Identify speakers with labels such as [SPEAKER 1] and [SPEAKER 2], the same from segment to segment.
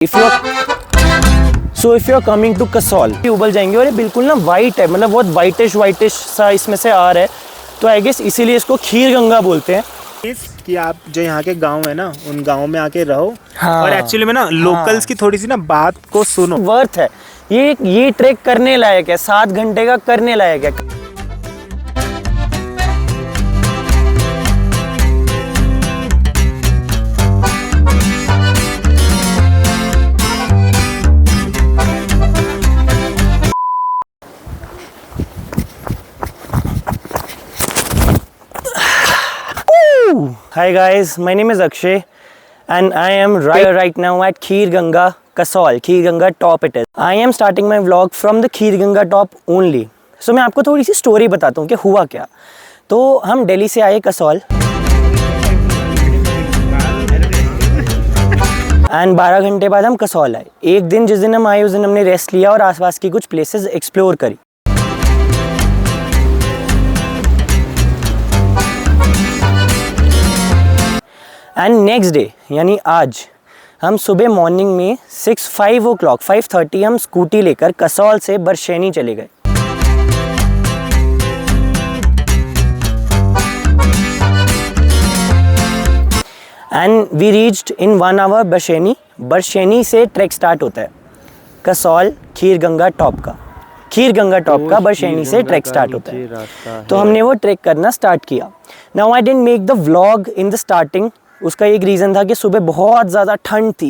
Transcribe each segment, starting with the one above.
[SPEAKER 1] If you are coming to Kasol उबल जाएंगे और ये बिल्कुल ना वाइट है, मतलब बहुत वाइटिश सा इसमें से आ रहा है, तो आई गेस इसीलिए इसको खीर गंगा बोलते हैं।
[SPEAKER 2] कि आप जो यहाँ के गांव है ना, उन गांव में आके रहो।
[SPEAKER 1] हाँ,
[SPEAKER 2] और एक्चुअली में ना लोकल्स की थोड़ी सी ना बात को सुनो।
[SPEAKER 1] वर्थ है ये ट्रैक करने लायक है, 7 घंटे का करने लायक है। Hi guys, my name is Akshay and I am right now at Kheer Ganga, Kasol. Kheer Ganga top it is. I am starting my vlog from the Kheer Ganga top only. So मैं आपको थोड़ी सी story बताता हूँ कि हुआ क्या। तो हम दिल्ली से आए कसौल एंड 12 घंटे बाद हम कसौल आए। एक दिन जिस दिन हम आए उस दिन हमने रेस्ट लिया और आसपास की कुछ प्लेसेस एक्सप्लोर करी। एंड नेक्स्ट डे यानी आज हम सुबह मॉर्निंग में 5:30 हम स्कूटी लेकर कसौल से बरशेनी चले गए। And we reached in 1 hour Barsheni. Barsheni से ट्रैक स्टार्ट होता है कसौल खीर गंगा टॉप का। खीर गंगा टॉप का बरशेनी से ट्रैक स्टार्ट होता है। तो हमने वो ट्रैक करना स्टार्ट किया। Now I didn't make the vlog in the starting. उसका एक रीज़न था कि सुबह बहुत ज़्यादा ठंड थी,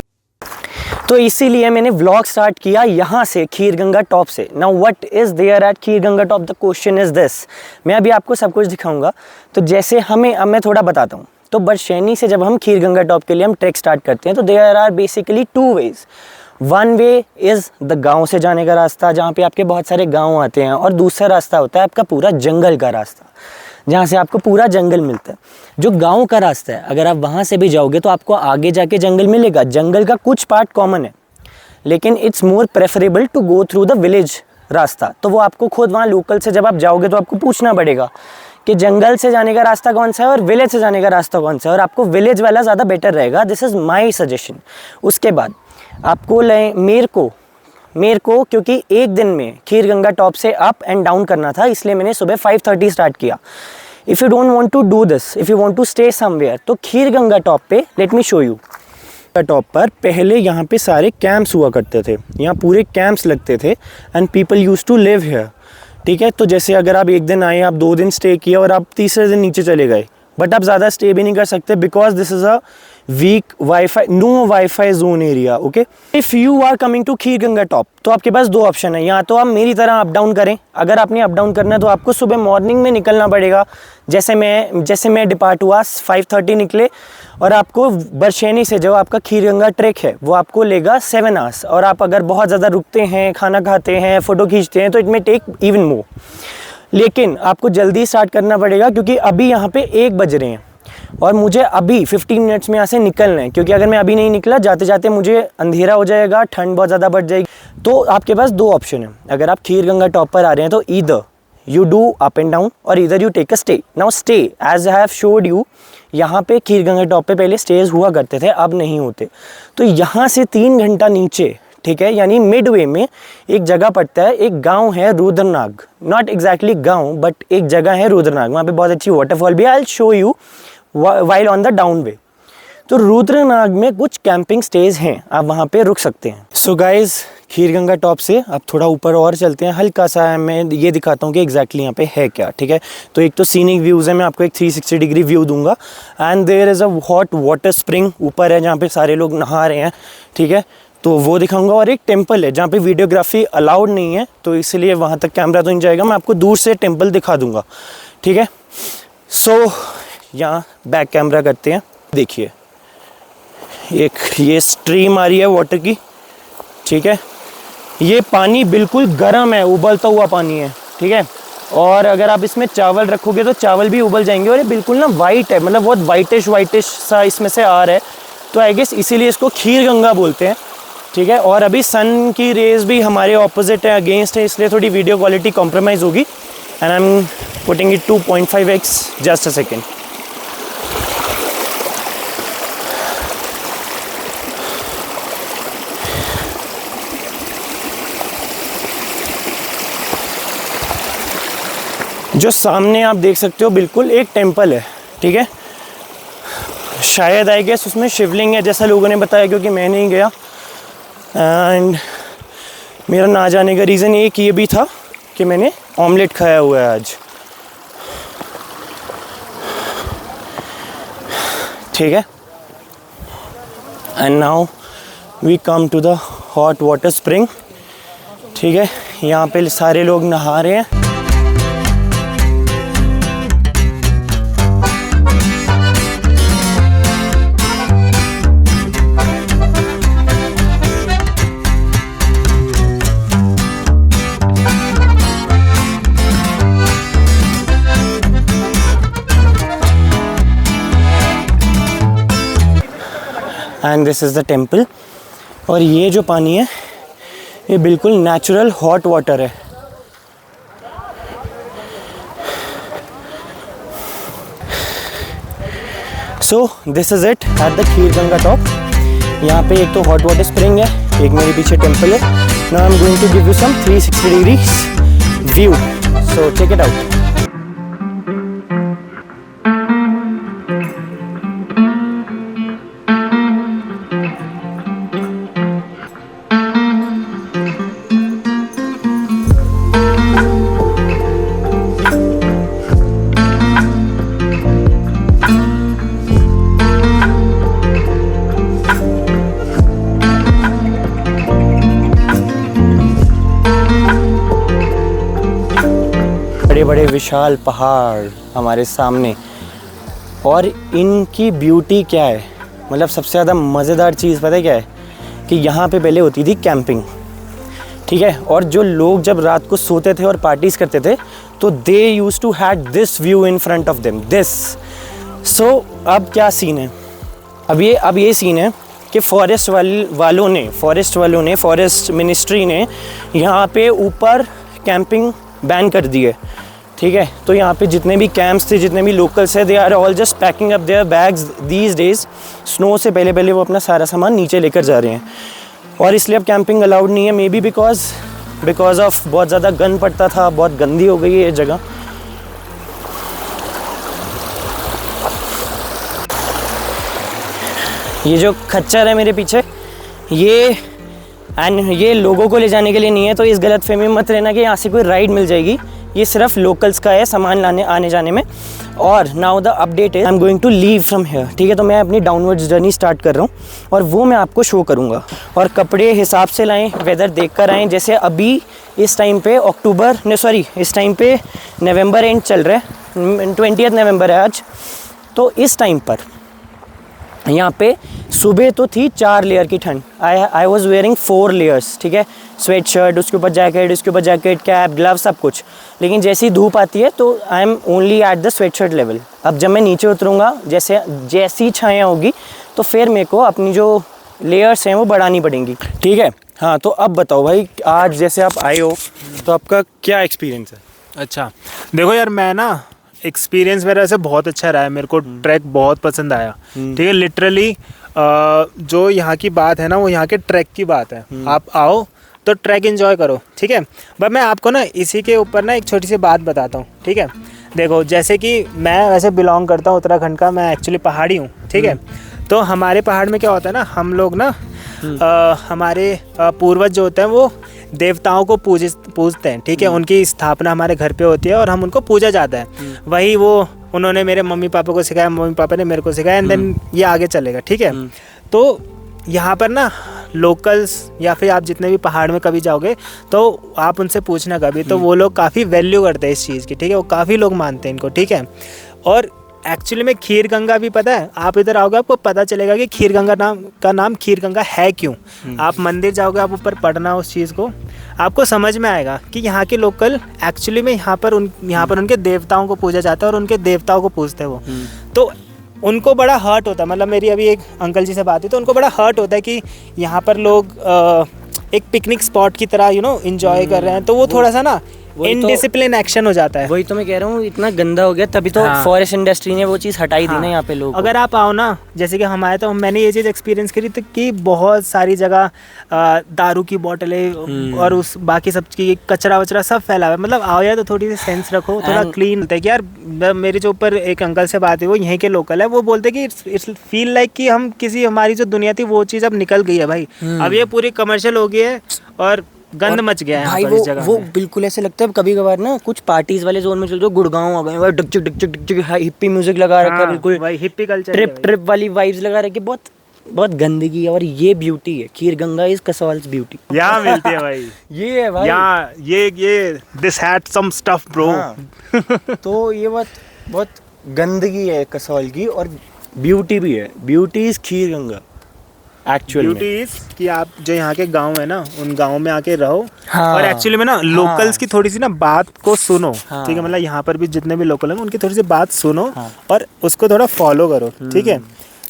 [SPEAKER 1] तो इसीलिए मैंने व्लॉग स्टार्ट किया यहाँ से खीर गंगा टॉप से। Now what is there at Kheer Ganga top, the question is this. मैं अभी आपको सब कुछ दिखाऊंगा। तो जैसे अब मैं थोड़ा बताता हूँ। तो बरशेनी से जब हम खीर गंगा टॉप के लिए हम ट्रैक स्टार्ट करते हैं तो there are basically 2 ways। 1 way is the गाँव से जाने का रास्ता, जहाँ पे आपके बहुत सारे गाँव आते हैं, और दूसरा रास्ता होता है आपका पूरा जंगल का रास्ता, जहाँ से आपको पूरा जंगल मिलता है। जो गांव का रास्ता है, अगर आप वहाँ से भी जाओगे तो आपको आगे जाके जंगल मिलेगा। जंगल का कुछ पार्ट कॉमन है, लेकिन it's more preferable to go through the village रास्ता। तो वो आपको खुद वहाँ लोकल से जब आप जाओगे तो आपको पूछना पड़ेगा कि जंगल से जाने का रास्ता कौन सा है और विलेज से जाने का रास्ता कौन सा है, और आपको विलेज वाला ज़्यादा बेटर रहेगा। This is my suggestion. उसके बाद आपको मेरे को क्योंकि एक दिन में खीर गंगा टॉप से अप एंड डाउन करना था, इसलिए मैंने सुबह 5:30 स्टार्ट किया। If you don't want to do this, if you want to stay somewhere, तो खीर गंगा टॉप पे let me show you. Top पर पहले यहाँ पे सारे कैंप्स हुआ करते थे, यहाँ पूरे कैंप्स लगते थे and people use to live here. ठीक है, तो जैसे अगर आप एक दिन आए, आप 2 दिन स्टे किया और आप तीसरे दिन नीचे चले गए, बट आप ज़्यादा स्टे भी नहीं कर सकते because this is a weak wifi, no wifi zone area. Okay, if you are coming to Kheer Ganga top तो आपके पास 2 ऑप्शन है। या तो आप मेरी तरह अप डाउन करें। अगर आपने अप डाउन करना है तो आपको सुबह मॉर्निंग में निकलना पड़ेगा। जैसे मैं डिपार्ट हुआ 5:30 निकले, और आपको बरशेनी से जो आपका खीर गंगा ट्रैक है वो आपको लेगा 7 hours। और आप अगर बहुत ज़्यादा रुकते हैं, खाना खाते हैं, फ़ोटो खींचते हैं, तो it may take even more. लेकिन आपको जल्दी स्टार्ट करना पड़ेगा क्योंकि अभी यहाँ पे 1 बज रहे हैं और मुझे अभी 15 मिनट्स में यहाँ से निकलना है। क्योंकि अगर मैं अभी नहीं निकला, जाते जाते मुझे अंधेरा हो जाएगा, ठंड बहुत ज़्यादा बढ़ जाएगी। तो आपके पास 2 ऑप्शन है। अगर आप खीर गंगा टॉप पर आ रहे हैं तो either you do up and down or either you take a stay. Now stay as I have showed you, यहाँ पे खीर गंगा टॉप पे पहले स्टेज हुआ करते थे, अब नहीं होते। तो यहाँ से 3 घंटा नीचे, ठीक है, यानी मिडवे में एक जगह पड़ता है, एक गांव है रुद्रनाग। नॉट एग्जैक्टली गांव, बट एक जगह है रुद्रनाग। वहाँ पे बहुत अच्छी वाटरफॉल भी है। I will show you while on the down way. तो रुद्रनाग में कुछ कैंपिंग स्टेज हैं, आप वहाँ पे रुक सकते हैं। सो गाइज, खीर गंगा टॉप से अब थोड़ा ऊपर और चलते हैं। हल्का सा मैं ये दिखाता हूँ कि एग्जैक्टली यहाँ पे है क्या। ठीक है, तो एक तो सीनिक व्यूज़ है, मैं आपको एक 360 डिग्री व्यू दूंगा। And there is a hot water spring ऊपर है जहाँ पे सारे लोग नहा रहे हैं। ठीक है, तो वो दिखाऊंगा। और एक टेम्पल है जहाँ पे वीडियोग्राफी अलाउड नहीं है, तो इसलिए वहाँ तक कैमरा तो नहीं जाएगा। मैं आपको दूर से टेम्पल दिखा दूंगा। ठीक है, सो यहाँ बैक कैमरा करते हैं। देखिए, एक ये स्ट्रीम आ रही है वाटर की। ठीक है, ये पानी बिल्कुल गर्म है, उबलता हुआ पानी है। ठीक है, और अगर आप इसमें चावल रखोगे तो चावल भी उबल जाएंगे। और ये बिल्कुल ना वाइट है, मतलब बहुत वाइटिश सा इसमें से आ रहा है, तो आई गेस इसीलिए इसको खीर गंगा बोलते हैं। ठीक है, और अभी सन की रेज भी हमारे ऑपोजिट है, अगेंस्ट है, इसलिए थोड़ी वीडियो क्वालिटी कॉम्प्रोमाइज़ होगी। And I am putting it 2.5x, just a second. जो सामने आप देख सकते हो बिल्कुल एक टेम्पल है, ठीक है। शायद आई गेस उसमें शिवलिंग है जैसा लोगों ने बताया, क्योंकि मैं नहीं गया। एंड मेरा ना जाने का रीज़न एक ये भी था कि मैंने ऑमलेट खाया हुआ है आज, ठीक है। And now we come to the hot water spring, ठीक है। यहाँ पे सारे लोग नहा रहे हैं। And this is the temple. और ये जो पानी है ये बिल्कुल नेचुरल हॉट वाटर है। So this is it at the kheer Ganga top. यहाँ पे एक तो हॉट वाटर स्प्रिंग है, एक मेरे पीछे टेम्पल है। Now I am going to give you some 360 degrees view, so check it out. बड़े बड़े विशाल पहाड़ हमारे सामने, और इनकी ब्यूटी क्या है, मतलब सबसे ज़्यादा मज़ेदार चीज़ पता है क्या है, कि यहाँ पे पहले होती थी कैंपिंग, ठीक है। और जो लोग जब रात को सोते थे और पार्टीज़ करते थे तो they use to had this view in front of them, this. So अब क्या सीन है, अब ये सीन है कि फॉरेस्ट मिनिस्ट्री ने यहाँ पे ऊपर कैंपिंग बैन कर दी है, ठीक है। तो यहाँ पे जितने भी कैंप्स थे, जितने भी लोकल्स है, they are all just packing up their bags these days. Snow से पहले वो अपना सारा सामान नीचे लेकर जा रहे हैं, और इसलिए अब कैंपिंग अलाउड नहीं है। मे बी बिकॉज ऑफ बहुत ज़्यादा गंद पड़ता था, बहुत गंदी हो गई है ये जगह। ये जो खच्चर है मेरे पीछे, ये लोगों को ले जाने के लिए नहीं है, तो इस गलतफहमी में मत रहना कि यहाँ से कोई राइड मिल जाएगी। ये सिर्फ लोकल्स का है सामान लाने आने जाने में। और now the update is I am going to leave from here, ठीक है। तो मैं अपनी डाउनवर्ड्स जर्नी स्टार्ट कर रहा हूँ और वो मैं आपको शो करूँगा। और कपड़े हिसाब से लाएं, वेदर देख कर आएँ। जैसे अभी इस टाइम पे इस टाइम पे नवंबर एंड चल रहा है, 20 नवंबर है आज। तो इस टाइम पर यहाँ पे सुबह तो थी 4 लेयर की ठंड। आई वॉज वेयरिंग 4 लेयर्स, ठीक है। स्वेट शर्ट, उसके ऊपर जैकेट, कैप, ग्लव, सब कुछ। लेकिन जैसी ही धूप आती है तो I am only at the sweat shirt level. अब जब मैं नीचे उतरूँगा, जैसी छाया होगी, तो फिर मेरे को अपनी जो लेयर्स हैं वो बढ़ानी पड़ेंगी, ठीक है। हाँ, तो अब बताओ भाई, आज जैसे आप आए हो तो आपका क्या एक्सपीरियंस है?
[SPEAKER 2] अच्छा, देखो यार, मैं ना एक्सपीरियंस मेरा ऐसे बहुत अच्छा रहा है। मेरे को ट्रैक बहुत पसंद आया, ठीक है। लिटरली जो यहाँ की बात है ना, वो यहाँ के ट्रैक की बात है। आप आओ तो ट्रैक एंजॉय करो, ठीक है। बट मैं आपको ना इसी के ऊपर ना एक छोटी सी बात बताता हूँ, ठीक है। देखो, जैसे कि मैं वैसे बिलोंग करता हूँ उत्तराखंड का, मैं एक्चुअली पहाड़ी हूँ, ठीक है। तो हमारे पहाड़ में क्या होता है ना, हम लोग ना हमारे पूर्वज जो होते हैं वो देवताओं को पूजते हैं, ठीक है। उनकी स्थापना हमारे घर पे होती है और हम उनको पूजा जाता है। वही वो उन्होंने मेरे मम्मी पापा को सिखाया, मम्मी पापा ने मेरे को सिखाया, एंड देन ये आगे चलेगा, ठीक है। तो यहाँ पर ना लोकल्स या फिर आप जितने भी पहाड़ में कभी जाओगे तो आप उनसे पूछना कभी, तो वो लोग काफ़ी वैल्यू करते हैं इस चीज़ की, ठीक है। वो काफ़ी लोग मानते हैं इनको, ठीक है। और एक्चुअली में खीर गंगा भी पता है, आप इधर आओगे आपको पता चलेगा कि खीर गंगा का नाम खीर गंगा है क्यों। आप मंदिर जाओगे, आप ऊपर पढ़ना उस चीज़ को, आपको समझ में आएगा कि यहाँ के लोकल एक्चुअली में यहाँ पर उनके देवताओं को पूजा जाता है और उनके देवताओं को पूजते हैं वो। तो उनको बड़ा हर्ट होता है, मतलब मेरी अभी एक अंकल जी से बात हुई तो उनको बड़ा हर्ट होता है कि यहाँ पर लोग एक पिकनिक स्पॉट की तरह एंजॉय कर रहे हैं। तो वो थोड़ा सा ना इनडिसिप्लिन एक्शन हो जाता है।
[SPEAKER 1] वही तो मैं कह रहा हूँ, इतना गंदा हो गया, तभी तो
[SPEAKER 2] हाँ।
[SPEAKER 1] फॉरेस्ट इंडस्ट्री ने वो चीज़ हटाई थी
[SPEAKER 2] हाँ।
[SPEAKER 1] ना यहाँ पे लोग।
[SPEAKER 2] अगर आप आओ ना, जैसे कि हम आए तो मैंने ये चीज़ एक्सपीरियंस करी थी कि बहुत सारी जगह दारू की बोतलें और उस बाकी सब की कचरा वचरा सब फैला हुआ है। मतलब आओ यार तो थोड़ी सी सेंस रखो, थोड़ा क्लीन होता है कि यार। मेरे जो ऊपर एक अंकल से बात हुई, वो यहीं के लोकल है, वो बोलते कि इट्स फील लाइक कि हम किसी, हमारी जो दुनिया थी वो चीज़ अब निकल गई है भाई। अब ये पूरी कमर्शियल हो गई है और गंद मच गया है
[SPEAKER 1] भाई।
[SPEAKER 2] यहाँ पर इस जगह
[SPEAKER 1] वो
[SPEAKER 2] में।
[SPEAKER 1] बिल्कुल ऐसे लगता है कभी कभार ना, कुछ पार्टीज वाले जोन में चल जाओ, गुड़गांव आ गए, डुक डुक डुक हिप्पी म्यूजिक लगा रखा है, बिल्कुल
[SPEAKER 2] भाई हिप्पी कल्चर,
[SPEAKER 1] ट्रिप वाली वाइब्स लगा रखी है, बहुत बहुत गंदगी है। और ये ब्यूटी है, खीर गंगा इज कसौल्स ब्यूटी।
[SPEAKER 2] यहाँ मिलती है भाई।
[SPEAKER 1] ये है भाई
[SPEAKER 2] यहाँ ये this had some stuff bro.
[SPEAKER 1] तो ये बहुत गंदगी है कसौल की, और ब्यूटी भी है। Beauty is kheer Ganga actual में।
[SPEAKER 2] ब्यूटी इज कि आप जो यहाँ के गांव है ना, उन गांव में आके रहो।
[SPEAKER 1] हाँ।
[SPEAKER 2] और एक्चुअली में ना लोकल्स की थोड़ी सी ना बात को सुनो।
[SPEAKER 1] हाँ।
[SPEAKER 2] ठीक है, मतलब यहाँ पर भी जितने भी लोकल हैं उनकी थोड़ी सी बात सुनो।
[SPEAKER 1] हाँ।
[SPEAKER 2] और उसको थोड़ा फॉलो करो। ठीक है,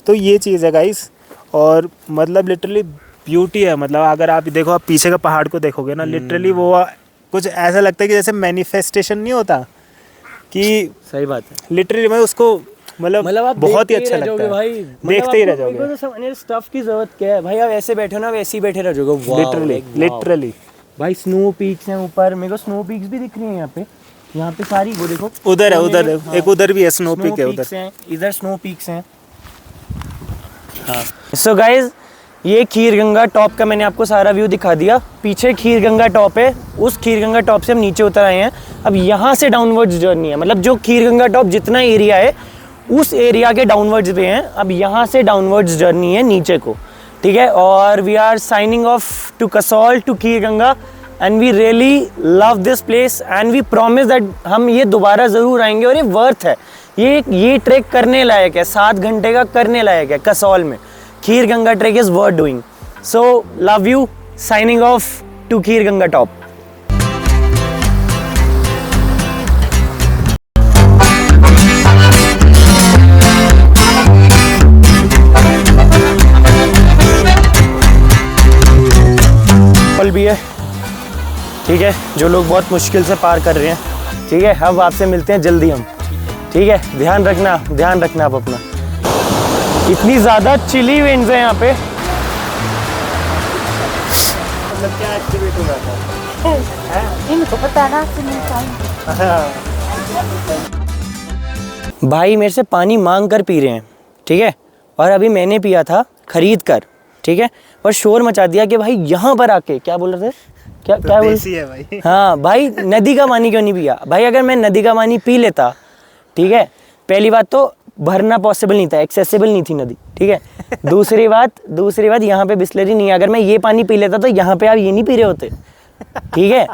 [SPEAKER 2] तो ये चीज़ है गाइस। और मतलब लिटरली ब्यूटी है। मतलब अगर आप देखो, आप पीछे का पहाड़ को देखोगे ना, लिटरली वो कुछ ऐसा लगता है कि जैसे मैनिफेस्टेशन नहीं होता कि
[SPEAKER 1] सही बात है।
[SPEAKER 2] लिटरली मैं उसको मतलब
[SPEAKER 1] आप
[SPEAKER 2] बहुत ही
[SPEAKER 1] देखते
[SPEAKER 2] अच्छा
[SPEAKER 1] रह
[SPEAKER 2] लगता
[SPEAKER 1] जाओगे
[SPEAKER 2] है
[SPEAKER 1] भाई।
[SPEAKER 2] देखते ही रह जाओगे।
[SPEAKER 1] स्टफ की जरूरत क्या है भाई, आप ऐसे बैठे हो ना, वैसे बैठे रह जाओगे।
[SPEAKER 2] लिटरली
[SPEAKER 1] भाई स्नो पीक्स हैं ऊपर, मेरे को स्नो पीक्स भी दिख रही हैं यहाँ पे सारी। वो देखो
[SPEAKER 2] उधर है, उधर है, एक उधर भी है स्नो
[SPEAKER 1] स्नो
[SPEAKER 2] पीक है
[SPEAKER 1] पीक्स
[SPEAKER 2] उधर।
[SPEAKER 1] हैं, इधर स्नो पीक्स हैं। हाँ, सो गाइज ये खीर गंगा टॉप का मैंने आपको सारा व्यू दिखा दिया। पीछे खीर गंगा टॉप है, उस खीर गंगा टॉप से हम नीचे उतर आए हैं। अब यहाँ से डाउनवर्ड्स जर्नी है, मतलब जो खीर गंगा टॉप जितना एरिया है उस एरिया के डाउनवर्ड्स पे हैं। अब यहाँ से डाउनवर्ड्स जर्नी है नीचे को, ठीक है। और we are signing off to Kasol to Kheer Ganga, and we really love this place and we promise that हम ये दोबारा ज़रूर आएंगे। और ये वर्थ है, ये ट्रैक करने लायक है, 7 घंटे का करने लायक है कसौल में। Kheer Ganga track is worth doing. So love you, signing off to Kheer Ganga top. पल भी है, ठीक है, जो लोग बहुत मुश्किल से पार कर रहे हैं। ठीक है, अब आपसे मिलते हैं जल्दी हम। ठीक है, ध्यान रखना आप अपना। इतनी ज़्यादा चिली विंड्स हैं यहाँ पे।
[SPEAKER 2] मतलब क्या एक्टिवेट हो रहा था?
[SPEAKER 3] इनको पता ना
[SPEAKER 1] भाई मेरे से पानी मांग कर पी रहे हैं, ठीक है, और अभी मैंने पिया था खरीद कर, ठीक है, और शोर मचा दिया कि भाई यहाँ पर आके क्या बोल रहे थे, क्या बोल
[SPEAKER 2] देसी है भाई।
[SPEAKER 1] हाँ भाई, नदी का पानी क्यों नहीं पिया भाई? अगर मैं नदी का पानी पी लेता, ठीक है, पहली बात तो भरना पॉसिबल नहीं था, एक्सेसिबल नहीं थी नदी, ठीक है। दूसरी बात यहाँ पे बिस्लरी नहीं है। अगर मैं ये पानी पी लेता तो यहाँ पे आप ये नहीं पी रहे होते, ठीक है।